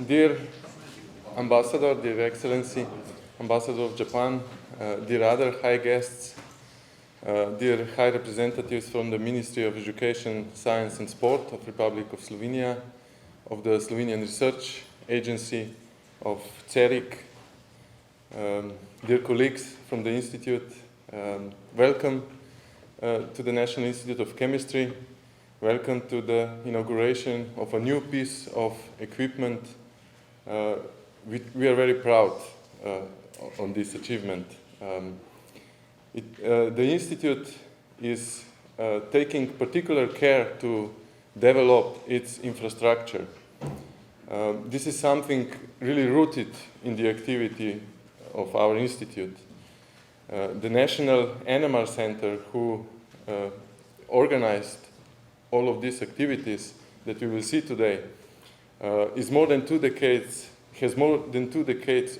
Dear Ambassador, dear Excellency, Ambassador of Japan, dear other high guests, dear high representatives from the Ministry of Education, Science and Sport of Republic of Slovenia, of the Slovenian Research Agency, of CERIC, dear colleagues from the Institute, welcome to the National Institute of Chemistry. Welcome to the inauguration of a new piece of equipment. We are very proud on this achievement. The Institute is taking particular care to develop its infrastructure. This is something really rooted in the activity of our Institute. The National NMR Center, who organized all of these activities that we will see today, has more than 2 decades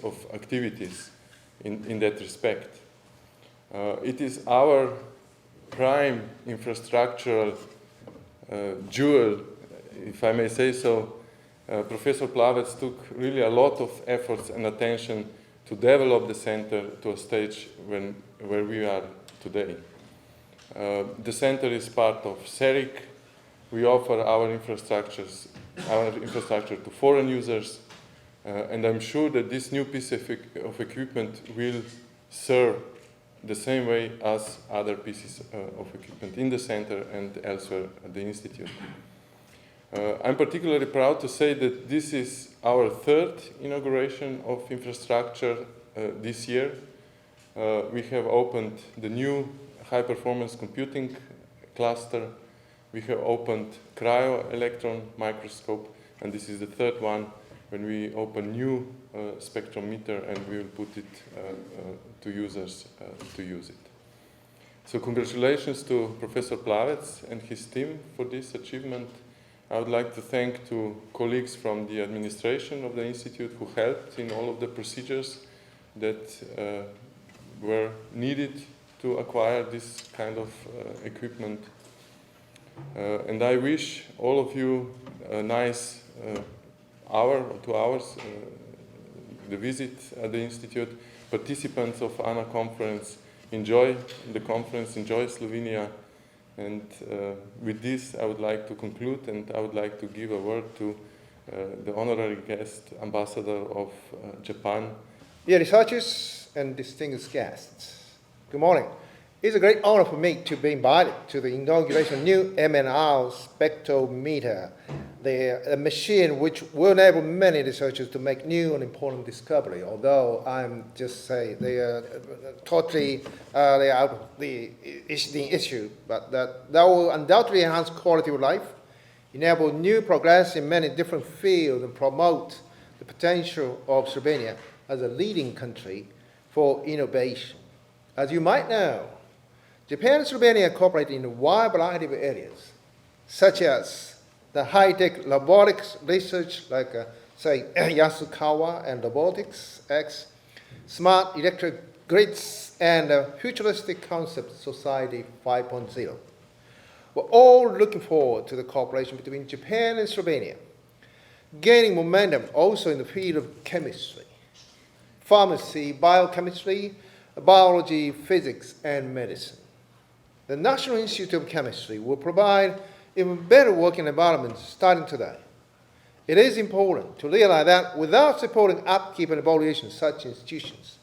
of activities in that respect. It is our prime infrastructural jewel, if I may say so. Professor Plavec took really a lot of efforts and attention to develop the center to a stage where we are today. The center is part of CERIC. We offer our infrastructure to foreign users, and I'm sure that this new piece of equipment will serve the same way as other pieces of equipment in the center and elsewhere at the Institute. I'm particularly proud to say that this is our 3rd inauguration of infrastructure this year. We have opened the new high-performance computing cluster. We have opened cryo-electron microscope, and this is the 3rd one when we open new spectrometer, and we will put it to users to use it. So congratulations to Professor Plavec and his team for this achievement. I would like to thank to colleagues from the administration of the Institute who helped in all of the procedures that were needed to acquire this kind of equipment. And I wish all of you a nice hour or 2 hours, the visit at the Institute. Participants of ANA conference, enjoy the conference, enjoy Slovenia. And with this, I would like to conclude, and I would like to give a word to the honorary guest, Ambassador of Japan. Dear researchers and distinguished guests, good morning. It's a great honor for me to be invited to the inauguration of new NMR spectrometer, the machine which will enable many researchers to make new and important discovery. Although I'm just say they are totally they are out of the issue, but that will undoubtedly enhance quality of life, enable new progress in many different fields, and promote the potential of Slovenia as a leading country for innovation. As you might know, Japan and Slovenia cooperate in a wide variety of areas, such as the high-tech robotics research, like, say, Yasukawa and Robotics X, smart electric grids, and futuristic concept Society 5.0. We're all looking forward to the cooperation between Japan and Slovenia, gaining momentum also in the field of chemistry, pharmacy, biochemistry, biology, physics, and medicine. The National Institute of Chemistry will provide even better working environment starting today. It is important to realize that without supporting upkeep and evaluation of such institutions,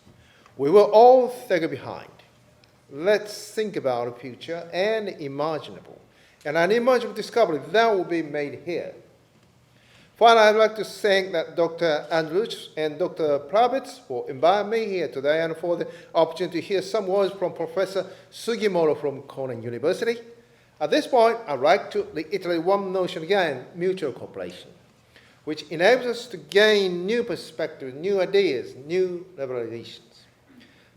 we will all stagger behind. Let's think about the future and imaginable, and unimaginable discovery that will be made here. Finally, I'd like to thank that Dr. Andrews and Dr. Plavec for inviting me here today and for the opportunity to hear some words from Professor Sugimoto from Konan University. At this point, I'd like to reiterate one notion again, mutual cooperation, which enables us to gain new perspectives, new ideas, new revelations.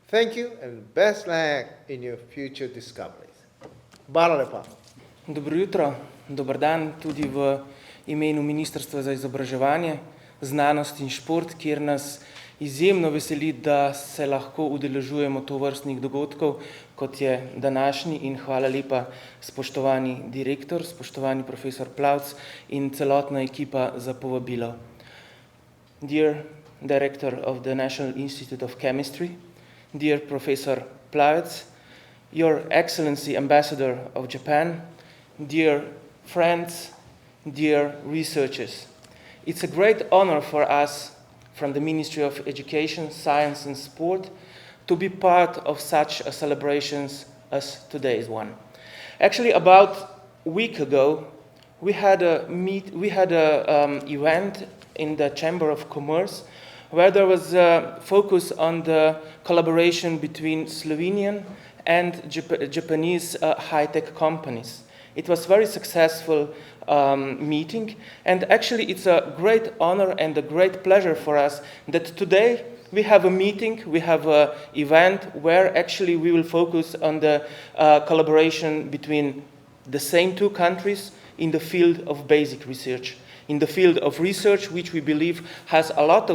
Thank you and best luck in your future discoveries. Hvala lepa. Dobro jutro, dober dan tudi v imenu Ministrstva za izobraževanje, znanost in šport, kjer nas izjemno veseli, da se lahko udeležujemo tovrstnih dogodkov, kot je današnji, in hvala lepa spoštovani direktor, spoštovani profesor Plavec in celotna ekipa za povabilo. dear Director of the National Institute of Chemistry, dear Professor Plavec, Your Excellency Ambassador of Japan, dear friends, dear researchers. It's a great honor for us from the Ministry of Education, Science and Sport to be part of such a celebrations as today's one. Actually, about a week ago, we had a event in the Chamber of Commerce where there was a focus on the collaboration between Slovenian and Japanese high-tech companies. It was a very successful meeting, and actually it's a great honor and a great pleasure for us that today we have a meeting, we have an event where actually we will focus on the collaboration between the same two countries in the field of basic research, in the field of research which we believe has a lot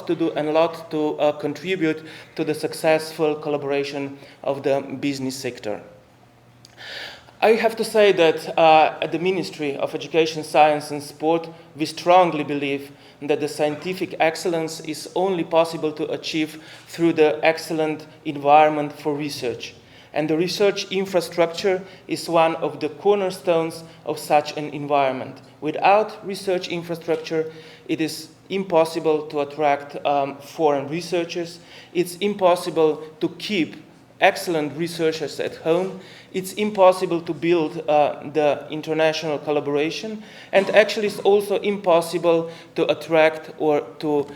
to do and a lot to contribute to the successful collaboration of the business sector. I have to say that at the Ministry of Education, Science and Sport, we strongly believe that the scientific excellence is only possible to achieve through the excellent environment for research. And the research infrastructure is one of the cornerstones of such an environment. Without research infrastructure, it is impossible to attract foreign researchers. It's impossible to keep excellent researchers at home. It's impossible to build the international collaboration, and actually it's also impossible to attract or to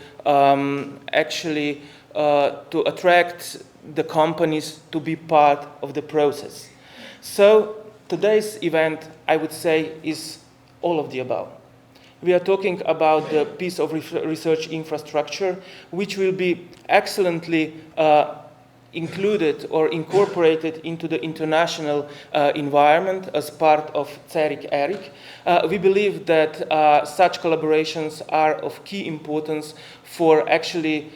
attract the companies to be part of the process. So today's event, I would say, is all of the above. We are talking about the piece of research infrastructure which will be excellently included or incorporated into the international environment as part of CERIC ERIC. We believe that such collaborations are of key importance for actually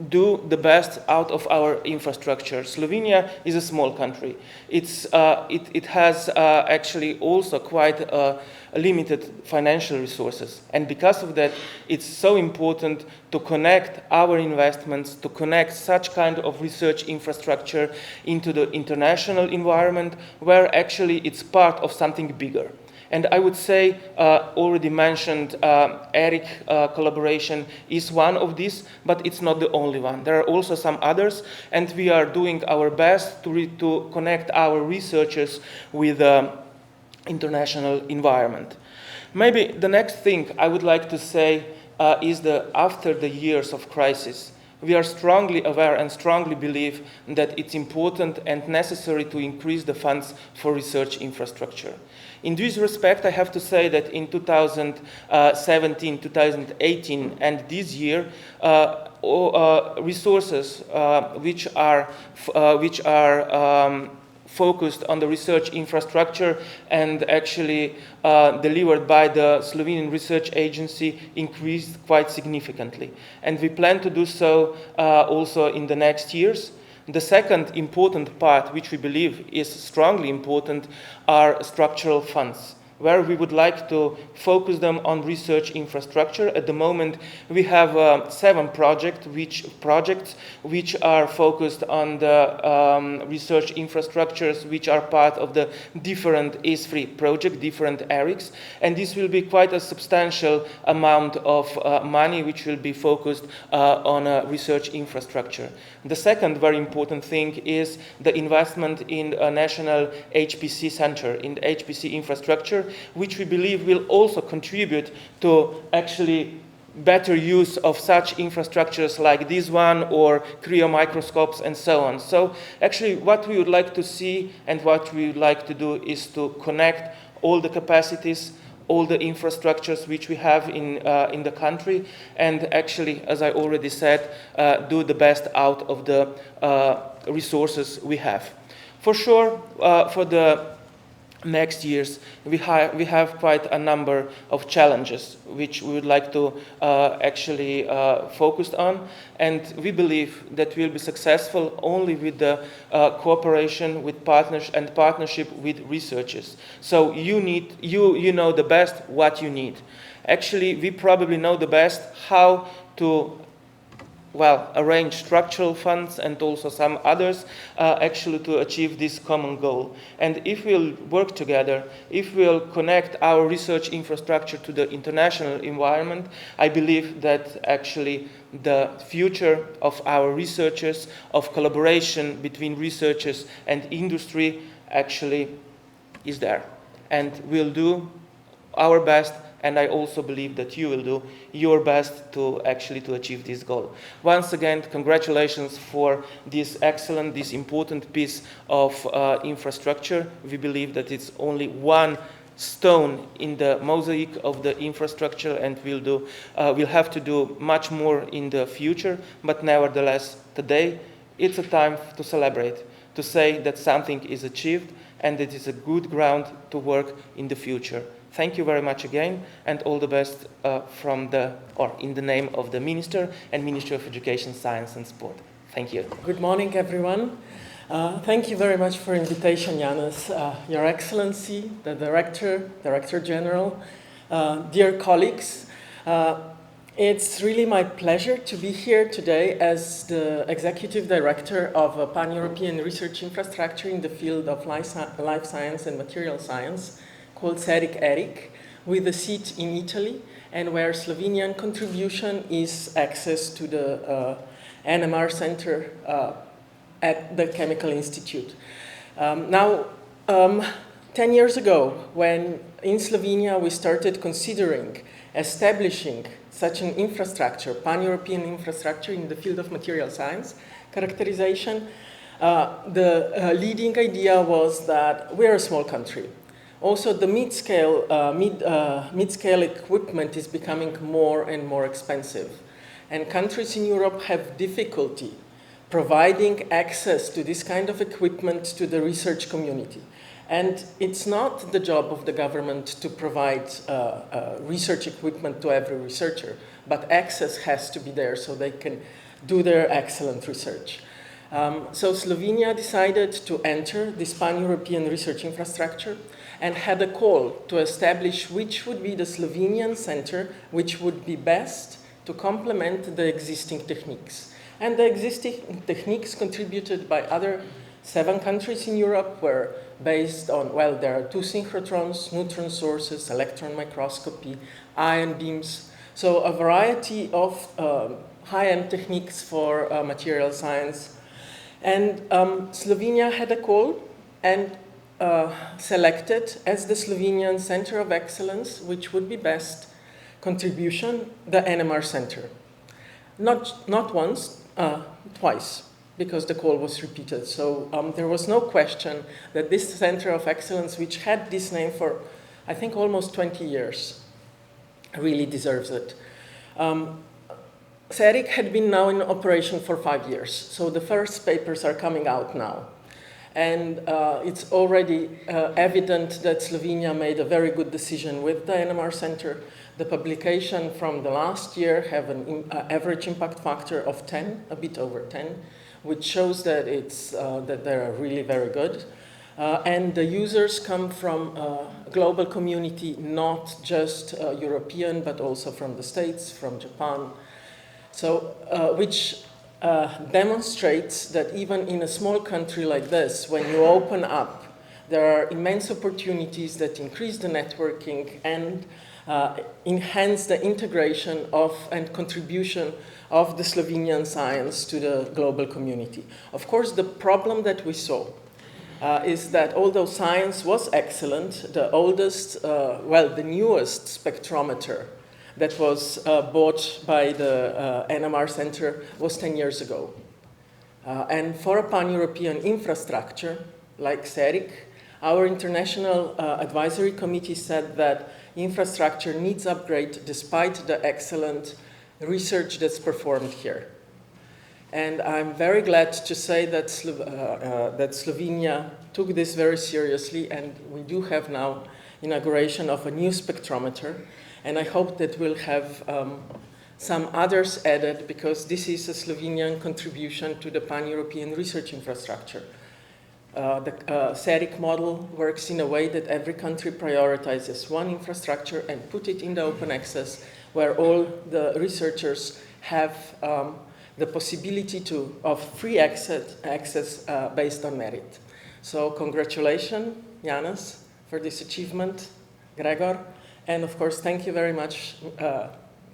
do the best out of our infrastructure. Slovenia is a small country. It has actually also quite limited financial resources. And because of that, it's so important to connect our investments, to connect such kind of research infrastructure into the international environment where actually it's part of something bigger. And I would say, already mentioned, ERIC collaboration is one of these, but it's not the only one. There are also some others, and we are doing our best to connect our researchers with the international environment. Maybe the next thing I would like to say is that after the years of crisis, we are strongly aware and strongly believe that it's important and necessary to increase the funds for research infrastructure. In this respect, I have to say that in 2017, 2018, and this year, resources which are focused on the research infrastructure and actually delivered by the Slovenian Research Agency increased quite significantly. And we plan to do so also in the next years. The second important part, which we believe is strongly important, are structural funds, where we would like to focus them on research infrastructure. At the moment, we have 7 projects which are focused on the research infrastructures, which are part of the different ACE3 projects, different ERICs, and this will be quite a substantial amount of money which will be focused on research infrastructure. The second very important thing is the investment in a national HPC center, in the HPC infrastructure, which we believe will also contribute to actually better use of such infrastructures like this one or cryomicroscopes and so on. So actually what we would like to see and what we would like to do is to connect all the capacities, all the infrastructures which we have in the country, and actually, as I already said, do the best out of the resources we have. For sure, for the next years, we have quite a number of challenges which we would like to actually focus on, and we believe that we'll be successful only with the cooperation with partners and partnership with researchers. So you know the best what you need. Actually, we probably know the best how to arrange structural funds and also some others actually to achieve this common goal. And if we'll work together, if we'll connect our research infrastructure to the international environment, I believe that actually the future of our researchers, of collaboration between researchers and industry actually is there. And we'll do our best, and I also believe that you will do your best to actually to achieve this goal. Once again, congratulations for this excellent, this important piece of infrastructure. We believe that it's only one stone in the mosaic of the infrastructure, and we'll have to do much more in the future, but nevertheless, today, it's a time to celebrate, to say that something is achieved, and it is a good ground to work in the future. Thank you very much again, and all the best in the name of the Minister and Ministry of Education, Science and Sport. Thank you. Good morning, everyone. Thank you very much for invitation, Janez, Your Excellency, the Director General, dear colleagues. It's really my pleasure to be here today as the Executive Director of a pan-European research infrastructure in the field of life science and material science, called CERIC ERIC, with a seat in Italy, and where Slovenian contribution is access to the NMR Center at the Chemical Institute. 10 years ago, when in Slovenia we started considering establishing such an infrastructure, pan-European infrastructure in the field of material science characterization, the leading idea was that we're a small country. Also, the mid-scale equipment is becoming more and more expensive. And countries in Europe have difficulty providing access to this kind of equipment to the research community. And it's not the job of the government to provide research equipment to every researcher, but access has to be there so they can do their excellent research. So Slovenia decided to enter this pan-European research infrastructure and had a call to establish which would be the Slovenian center which would be best to complement the existing techniques. And the existing techniques contributed by other 7 countries in Europe were based on, there are 2 synchrotrons, neutron sources, electron microscopy, ion beams, so a variety of high-end techniques for material science. And Slovenia had a call and selected as the Slovenian Center of Excellence, which would be best contribution, the NMR Center. Not once, twice, because the call was repeated. So there was no question that this Center of Excellence, which had this name for, I think, almost 20 years, really deserves it. CERIC had been now in operation for 5 years, so the first papers are coming out now. And it's already evident that Slovenia made a very good decision with the NMR Center. The publication from the last year have an average impact factor of 10, a bit over 10, which shows that that they are really very good. And the users come from a global community, not just European, but also from the States, from Japan. So, which demonstrates that even in a small country like this, when you open up, there are immense opportunities that increase the networking and enhance the integration of and contribution of the Slovenian science to the global community. Of course, the problem that we saw is that although science was excellent, the oldest, the newest spectrometer that was bought by the NMR Center was 10 years ago. And for a pan-European infrastructure like CERIC, our international advisory committee said that infrastructure needs upgrade despite the excellent research that's performed here. And I'm very glad to say that, that Slovenia took this very seriously, and we do have now inauguration of a new spectrometer. And I hope that we'll have some others added, because this is a Slovenian contribution to the pan-European research infrastructure. The CERIC model works in a way that every country prioritizes one infrastructure and put it in the open access, where all the researchers have the possibility of free access based on merit. So congratulations, Janez, for this achievement, Gregor, and of course, thank you very much,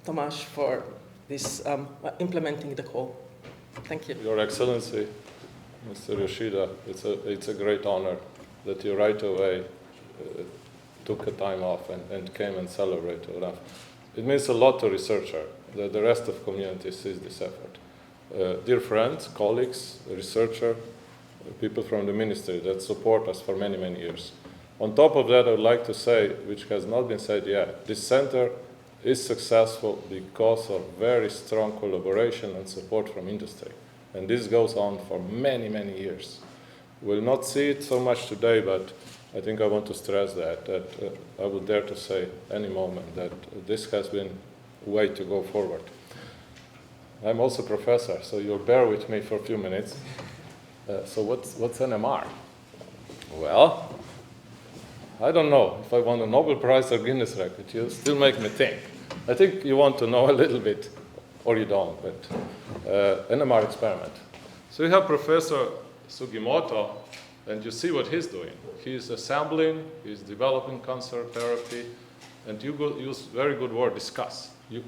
Tomaž, for this implementing the call. Thank you. Your Excellency, Mr. Yoshida, it's a great honor that you right away took a time off and came and celebrated with us. It means a lot to researcher that the rest of community sees this effort. Dear friends, colleagues, researcher, people from the ministry that support us for many, many years. On top of that, I would like to say, which has not been said yet, this center is successful because of very strong collaboration and support from industry. And this goes on for many, many years. We'll not see it so much today, but I think I want to stress that I would dare to say any moment that this has been a way to go forward. I'm also a professor, so you'll bear with me for a few minutes. So what's NMR? Well, I don't know if I won a Nobel Prize or Guinness record. You still make me think. I think you want to know a little bit, or you don't, but NMR experiment. So you have Professor Sugimoto, and you see what he's doing. He's assembling, he's developing cancer therapy, and you use very good word, discuss. You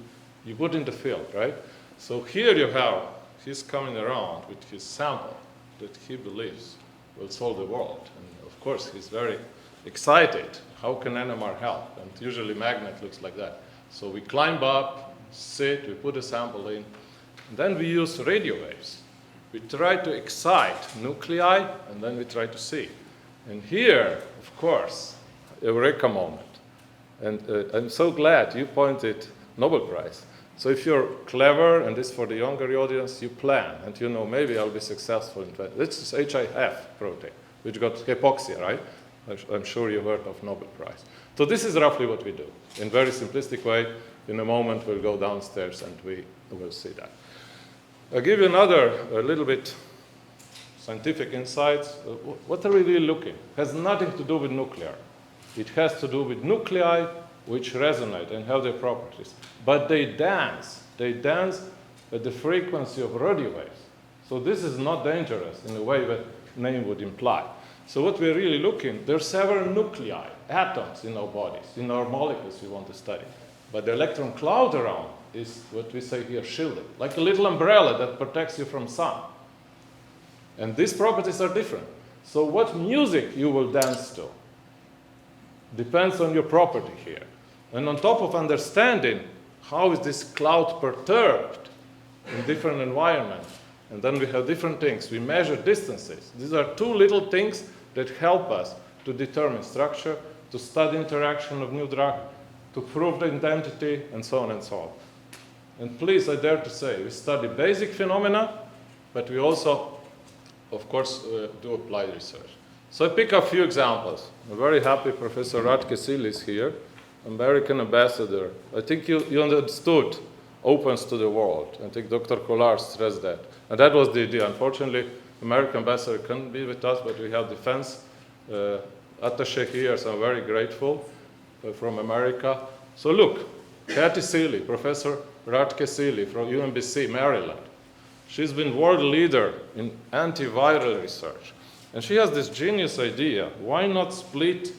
put in the field, right? So here you have, he's coming around with his sample that he believes will solve the world. And of course, he's very excited. How can NMR help? And usually magnet looks like that. So we climb up, sit, we put a sample in, and then we use radio waves. We try to excite nuclei, and then we try to see. And here, of course, eureka moment. And I'm so glad you pointed Nobel Prize. So if you're clever, and this for the younger audience, you plan, and you know, maybe I'll be successful in that. This is HIF protein, which got hypoxia, right? I'm sure you heard of Nobel Prize. So this is roughly what we do. In a very simplistic way, in a moment we'll go downstairs and we will see that. I'll give you another, a little bit scientific insights. What are we really looking? It has nothing to do with nuclear. It has to do with nuclei which resonate and have their properties. But they dance at the frequency of radio waves. So this is not dangerous in the way that name would imply. So what we're really looking, there are several nuclei, atoms in our bodies, in our molecules we want to study. But the electron cloud around is what we say here, shielded, like a little umbrella that protects you from sun. And these properties are different. So what music you will dance to depends on your property here. And on top of understanding how is this cloud perturbed in different environments, and then we have different things. We measure distances. These are two little things that help us to determine structure, to study interaction of new drug, to prove the identity, and so on and so on. And please, I dare to say, we study basic phenomena, but we also, of course, do applied research. So I pick a few examples. I'm very happy Professor Radke Sil is here, American ambassador. I think you understood opens to the world. I think Dr. Kolar stressed that. And that was the idea. Unfortunately, American ambassador couldn't be with us, but we have defense attaché here, so I'm very grateful from America. So look, Kathy Seeley, Professor Radke Seeley from UMBC, Maryland. She's been world leader in antiviral research. And she has this genius idea. Why not split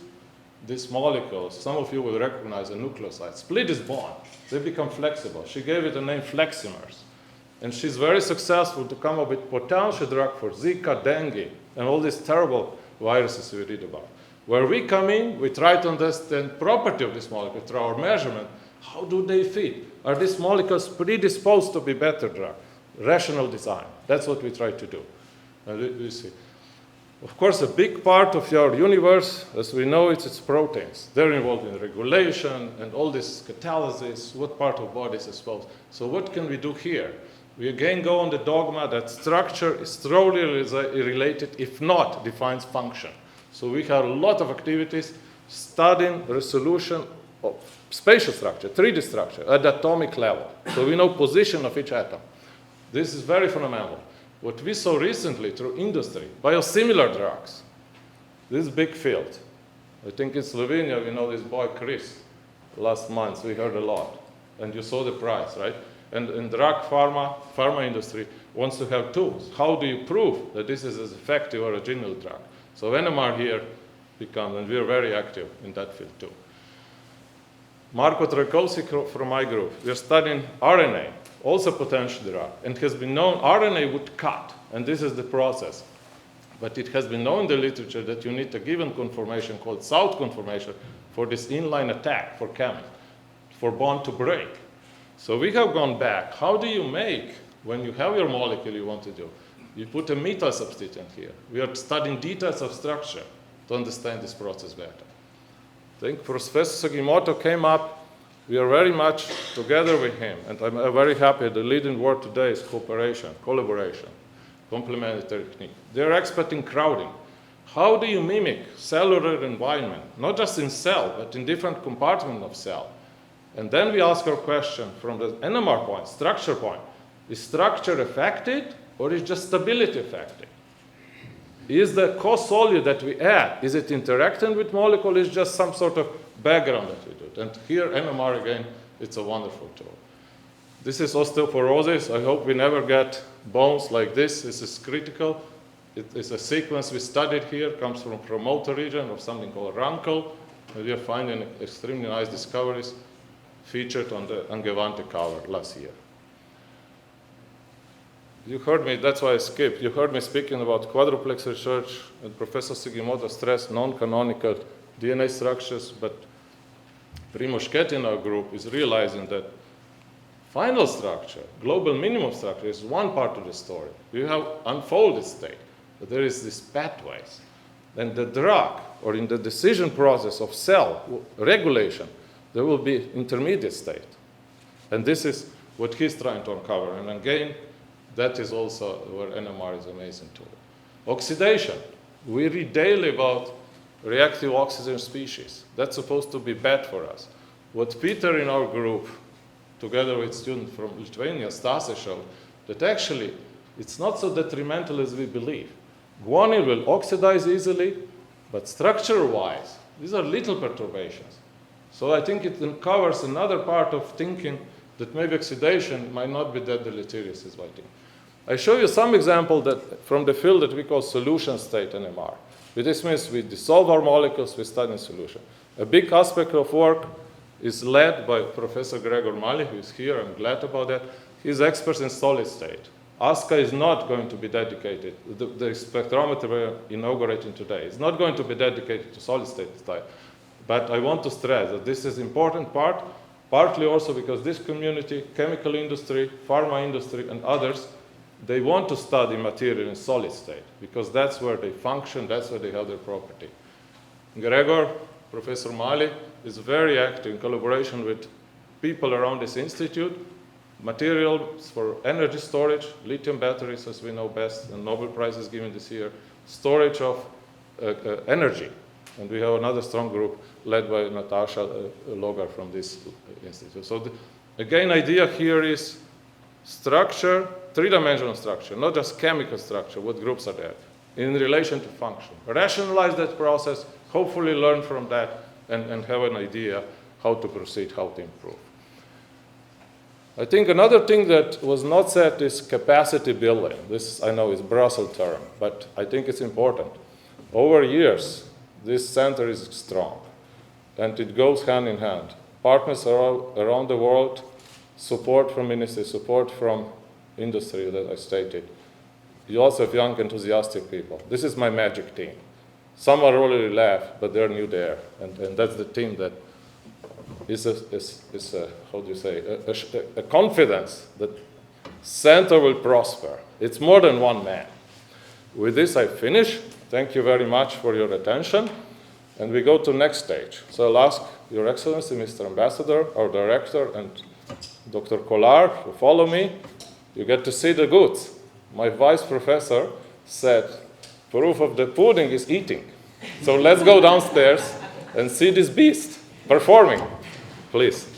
these molecules? Some of you will recognize a nucleoside. Split this bond. They become flexible. She gave it the name fleximers. And she's very successful to come up with potential drug for Zika, dengue, and all these terrible viruses we read about. Where we come in, we try to understand property of this molecule through our measurement. How do they fit? Are these molecules predisposed to be better drug? Rational design. That's what we try to do. And we see. Of course, a big part of your universe, as we know it, is proteins. They're involved in regulation and all this catalysis, what part of body is exposed. So what can we do here? We again go on the dogma that structure is strongly related, if not defines function. So we have a lot of activities studying resolution of spatial structure, 3D structure, at the atomic level. So we know position of each atom. This is very fundamental. What we saw recently through industry, biosimilar drugs, This big field. I think in Slovenia, we know this boy Chris. Last month, we heard a lot. And you saw the price, right? And in drug pharma industry wants to have tools. How do you prove that this is as effective or a genuine drug? So NMR here becomes, and we are very active in that field too. Marko Trajkovski from my group, we are studying RNA, also potential drug, and has been known RNA would cut, and this is the process. But it has been known in the literature that you need a given conformation called south conformation for this inline attack for chemists, for bond to break. So we have gone back. How do you make, when you have your molecule you want to do, you put a methyl substituent here. We are studying details of structure to understand this process better. I think Professor Sugimoto came up. We are very much together with him, and I'm very happy. The leading word today is cooperation, collaboration, complementary technique. They're expert in crowding. How do you mimic cellular environment, not just in cell, but in different compartments of cell? And then we ask our question from the NMR point, structure point. Is structure affected, or is just stability affected? Is the co-solute that we add, is it interacting with molecule, is just some sort of background that we do? And here, NMR again, it's a wonderful tool. This is osteoporosis. I hope we never get bones like this. This is critical. It is a sequence we studied here, comes from promoter region of something called rankle. And we are finding extremely nice discoveries featured on the Angewandte cover last year. You heard me, that's why I skipped. You heard me speaking about quadruplex research, and Professor Sugimoto stressed non-canonical DNA structures, but Primož Ket in our group is realizing that final structure, global minimum structure, is one part of the story. You have unfolded state, but there is these pathways. Then the drug, or in the decision process of cell regulation, there will be intermediate state. And this is what he's trying to uncover. And again, that is also where NMR is an amazing tool. Oxidation. We read daily about reactive oxygen species. That's supposed to be bad for us. What Peter in our group, together with students from Lithuania, Stase, showed that actually it's not so detrimental as we believe. Guanine will oxidize easily, but structure-wise, these are little perturbations. So I think it uncovers another part of thinking that maybe oxidation might not be that deleterious as I think. I show you some example that from the field that we call solution state NMR. This means we dissolve our molecules, we study in solution. A big aspect of work is led by Professor Gregor Mali, who is here. I'm glad about that. He's expert in solid state. ASCA is not going to be dedicated, the spectrometer we're inaugurating today is not going to be dedicated to solid state type. But I want to stress that this is an important part, partly also because this community, chemical industry, pharma industry, and others, they want to study material in solid state because that's where they function, that's where they have their property. Gregor, Professor Mali, is very active in collaboration with people around this institute, materials for energy storage, lithium batteries, as we know best, and Nobel Prize is given this year, storage of energy. And we have another strong group led by Natasha Logar from this institute. So again, idea here is structure, three-dimensional structure, not just chemical structure, what groups are there, in relation to function. Rationalize that process, hopefully learn from that, and have an idea how to proceed, how to improve. I think another thing that was not said is capacity building. This, I know, is a Brussels term, but I think it's important. Over years, this center is strong, and it goes hand in hand. Partners around the world, support from ministry, support from industry that I stated. You also have young, enthusiastic people. This is my magic team. Some are already left, but they're new there, and that's the team that is how do you say, a confidence that center will prosper. It's more than one man. With this, I finish. Thank you very much for your attention. And we go to next stage. So I'll ask Your Excellency, Mr. Ambassador, our director, and Dr. Kolar to follow me. You get to see the goods. My vice professor said, proof of the pudding is eating. So let's go downstairs and see this beast performing. Please.